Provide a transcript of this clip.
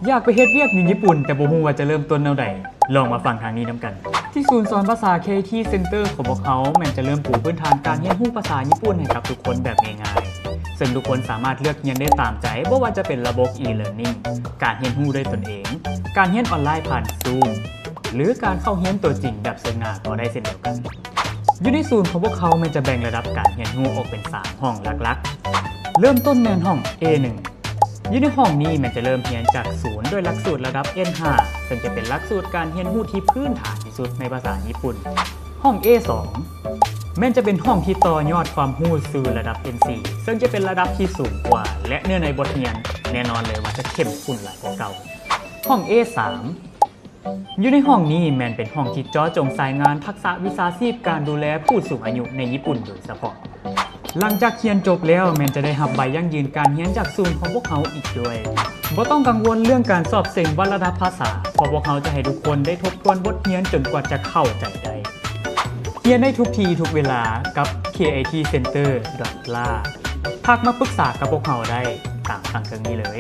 อยากไปเฮ็ดเวียกอยู่ญี่ปุ่นแต่บ่ฮู้ว่าจะเริ่มต้นแนวใดลองมาฟังทางนี้นำกันที่ศูนย์สอนภาษา KT Center ของพวกเขาแม่นจะเริ่มปูพื้นฐานการเรียนรู้ภาษาญี่ปุ่นให้กับทุกคนแบบง่ายๆซึ่งทุกคนสามารถเลือกเรียนได้ตามใจบ่ว่าจะเป็นระบบ e-learning การเรียนรู้ด้วยตนเองการเรียนออนไลน์ผ่าน Zoom หรือการเข้าเรียนตัวจริงแบบซึ่งหน้าก็ได้เช่นเดียวกันอยู่ในศูนย์ของพวกเขามันจะแบ่งระดับการเรียนรู้ออกเป็น3ห้องหลักๆเริ่มต้นในห้อง A1อยู่ในห้องนี้มันจะเริ่มเรียนจากศูนย์ด้วยหลักสูตรระดับ N5 ซึ่งจะเป็นหลักสูตรการเรียนรู้ที่พื้นฐานที่สุดในภาษาญี่ปุ่นห้อง A2 มันจะเป็นห้องที่ต่อยอดความรู้สู่ระดับ N4 ซึ่งจะเป็นระดับที่สูงกว่าและเนื้อในบทเรียนแน่นอนเลยว่าจะเข้มข้นหลายกว่าเก่าห้อง A3 อยู่ในห้องนี้มันเป็นห้องที่เจาะจงสายงานทักษะวิชาชีพการดูแลผู้สูงอายุในญี่ปุ่นโดยเฉพาะหลังจากเรียนจบแล้วแมนจะได้รับใบยั่งยืนการเรียนจากศูนย์ของพวกเขาอีกด้วยบ่ต้องกังวลเรื่องการสอบเซ็งวัดระดับภาษาเพราะพวกเขาจะให้ทุกคนได้ทบทวนบทเรียนจนกว่าจะเข้าใจได้เรียนได้ทุกทีทุกเวลากับ KIT Center. LA ทักมาปรึกษากับพวกเขาได้ตามทางนี้เลย